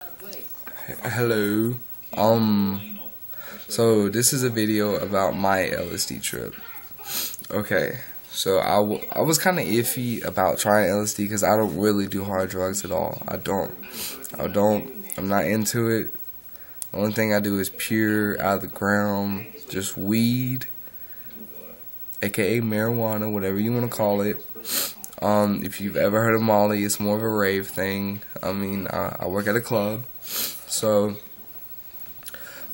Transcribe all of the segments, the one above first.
Hello. So this is a video about my LSD trip. Okay. So I was kind of iffy about trying LSD because I don't really do hard drugs at all. I don't. I'm not into it. The only thing I do is pure out of the ground, just weed, aka marijuana, whatever you want to call it. If you've ever heard of Molly, it's more of a rave thing. I mean, I work at a club, so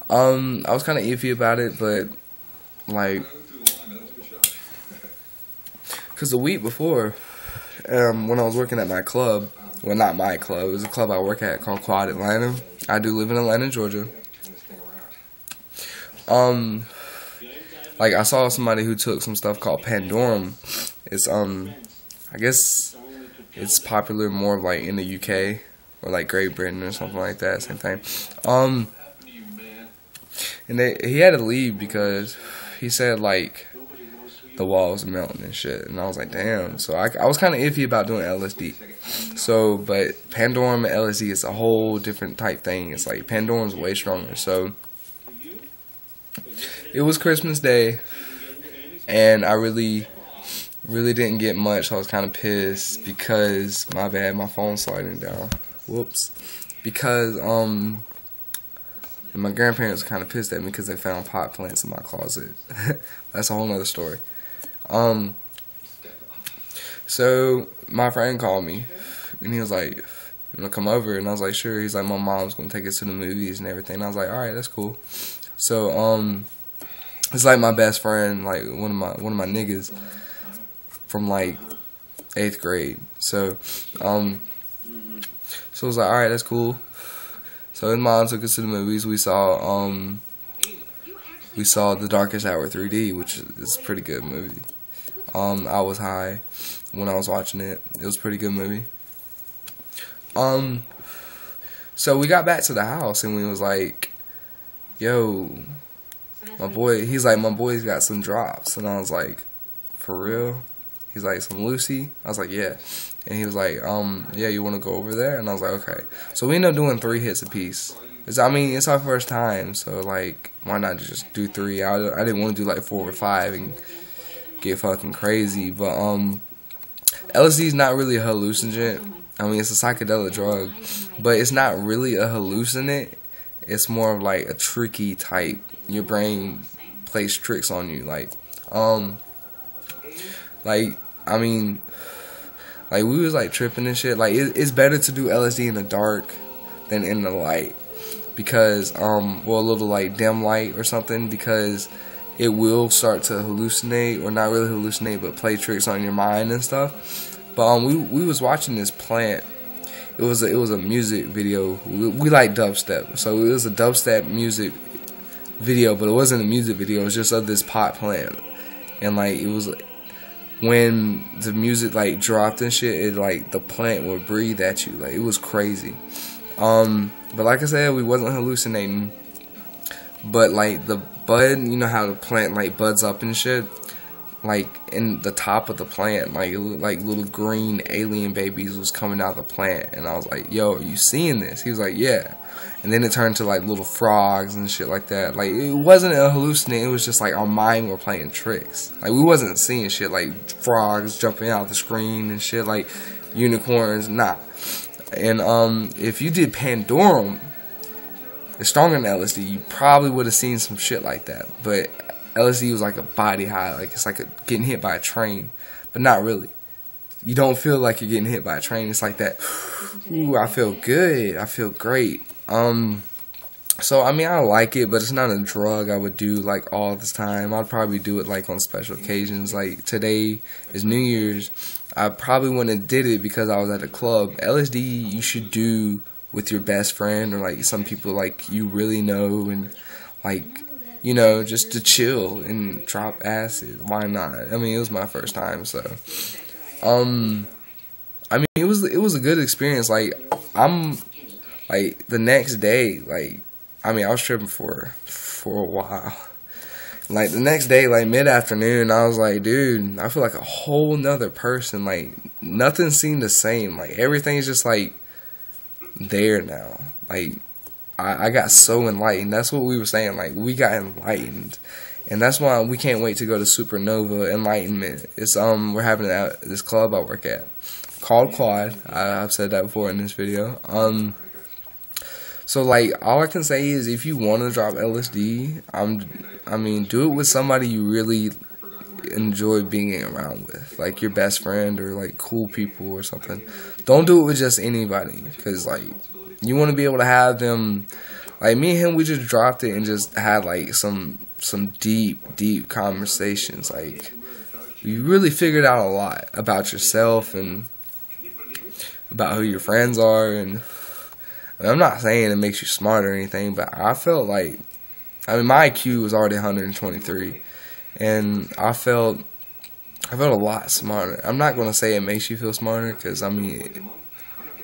I was kind of iffy about it, but like, cause the week before, when I was working at my club, well, not my club, it was a club I work at called Quad Atlanta. I do live in Atlanta, Georgia. Like I saw somebody who took some stuff called Pandorum. It's I guess it's popular more like in the UK or like Great Britain or something like that. Same thing. And he had to leave because he said like the walls are melting and shit. And I was like, damn. So I was kind of iffy about doing LSD. So, but Pandorum and LSD is a whole different type thing. It's like Pandorum's way stronger. So it was Christmas Day, and I really didn't get much. So I was kind of pissed because my phone's sliding down. Whoops. Because and my grandparents were kind of pissed at me because they found pot plants in my closet. That's a whole nother story. So my friend called me, and he was like, "You wanna come over?" And I was like, "Sure." He's like, "My mom's gonna take us to the movies and everything." And I was like, "All right, that's cool." So it's like my best friend, like one of my niggas from like 8th grade. So so I was like, all right, that's cool. So his mom took us to the movies. We saw The Darkest Hour 3D, which is a pretty good movie. I was high when I was watching it. It was a pretty good movie. So we got back to the house and we was like, yo, my boy's got some drops. And I was like, for real? He's like, some Lucy? I was like, yeah. And he was like, yeah, you want to go over there? And I was like, okay. So we ended up doing 3 hits apiece. It's our first time, so like, why not just do 3? I didn't want to do like 4 or 5 and get fucking crazy. But LSD is not really a hallucinogen. I mean, it's a psychedelic drug, but it's not really a hallucinant. It's more of like a tricky type. Your brain plays tricks on you, like I mean, like we was like tripping and shit. Like it's better to do LSD in the dark than in the light because well, a little like dim light or something, because it will start to hallucinate, or not really hallucinate, but play tricks on your mind and stuff. But we was watching this plant. It was a music video. We like dubstep, so it was a dubstep music video, but it wasn't a music video. It was just of this pot plant, and like it was. When the music like dropped and shit, it like the plant would breathe at you. Like it was crazy. But like I said, we wasn't hallucinating. But like the bud, you know how the plant like buds up and shit? Like in the top of the plant, like it looked like little green alien babies was coming out of the plant. And I was like, yo, are you seeing this? He was like, yeah. And then it turned to like little frogs and shit like that. Like it wasn't a hallucination. It was just like our mind were playing tricks. Like we wasn't seeing shit like frogs jumping out the screen and shit like unicorns. Nah. And if you did Pandorum, it's stronger than LSD, you probably would have seen some shit like that. But LSD was like a body high. Like it's like getting hit by a train, but not really. You don't feel like you're getting hit by a train. It's like that. Ooh, I feel good. I feel great. So I mean, I like it, but it's not a drug I would do like all the time. I'd probably do it like on special occasions. Like today is New Year's. I probably wouldn't have did it because I was at a club. LSD you should do with your best friend, or like some people like you really know, and like, you know, just to chill and drop acid. Why not? I mean, it was my first time, so I mean, it was a good experience. Like like the next day, like I mean, I was tripping for a while. Like the next day, like mid-afternoon, I was like, dude, I feel like a whole nother person. Like nothing seemed the same. Like everything's just like there now. Like, I got so enlightened. That's what we were saying. Like, we got enlightened. And that's why we can't wait to go to Supernova Enlightenment. It's we're having it at this club I work at called Quad. I've said that before in this video. So like, all I can say is, if you want to drop LSD, I mean, do it with somebody you really enjoy being around with, like your best friend or like cool people or something. Don't do it with just anybody, because like, you want to be able to have them. Like me and him, we just dropped it and just had like some deep conversations. Like, you really figured out a lot about yourself and about who your friends are. And I'm not saying it makes you smart or anything, but I felt like, I mean, my IQ was already 123, and I felt a lot smarter. I'm not going to say it makes you feel smarter, because I mean,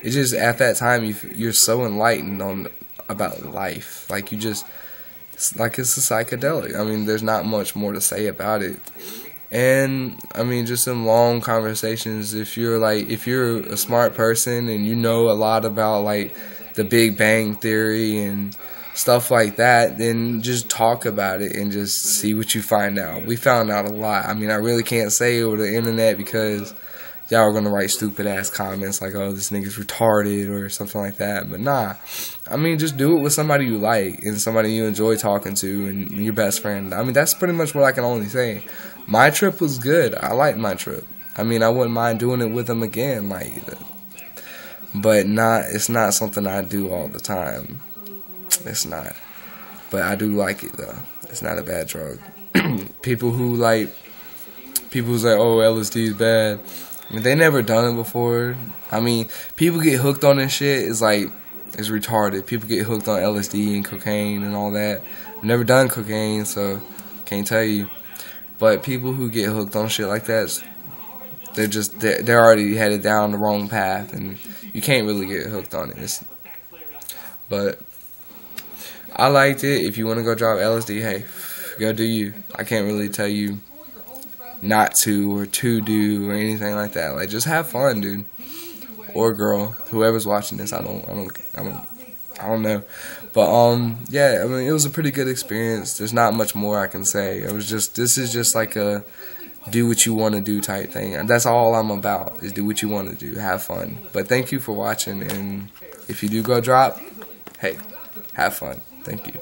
it's just at that time you're so enlightened about life. Like, you just, like, it's a psychedelic. I mean, there's not much more to say about it. And I mean, just in long conversations, if you're a smart person and you know a lot about like the Big Bang Theory and stuff like that, then just talk about it and just see what you find out. We found out a lot. I mean, I really can't say over the internet, because y'all are gonna write stupid ass comments like, oh, this nigga's retarded or something like that. But nah, I mean, just do it with somebody you like and somebody you enjoy talking to and your best friend. I mean, that's pretty much what I can only say. My trip was good. I liked my trip. I mean, I wouldn't mind doing it with them again, like, but it's not something I do all the time. It's not. But I do like it though. It's not a bad drug. People who say, oh, LSD is bad. I mean, they never done it before. I mean, people get hooked on this shit. It's like, it's retarded. People get hooked on LSD and cocaine and all that. I've never done cocaine, so can't tell you. But people who get hooked on shit like that, they're already headed down the wrong path, and you can't really get hooked on it. But I liked it. If you want to go drop LSD, hey, go do you. I can't really tell you not to or to do or anything like that. Like, just have fun, dude, or girl, whoever's watching this. I don't know. But yeah, I mean, it was a pretty good experience. There's not much more I can say. This is just like a do what you want to do type thing. And that's all I'm about, is do what you want to do, have fun. But thank you for watching, and if you do go drop, hey, have fun. Thank you.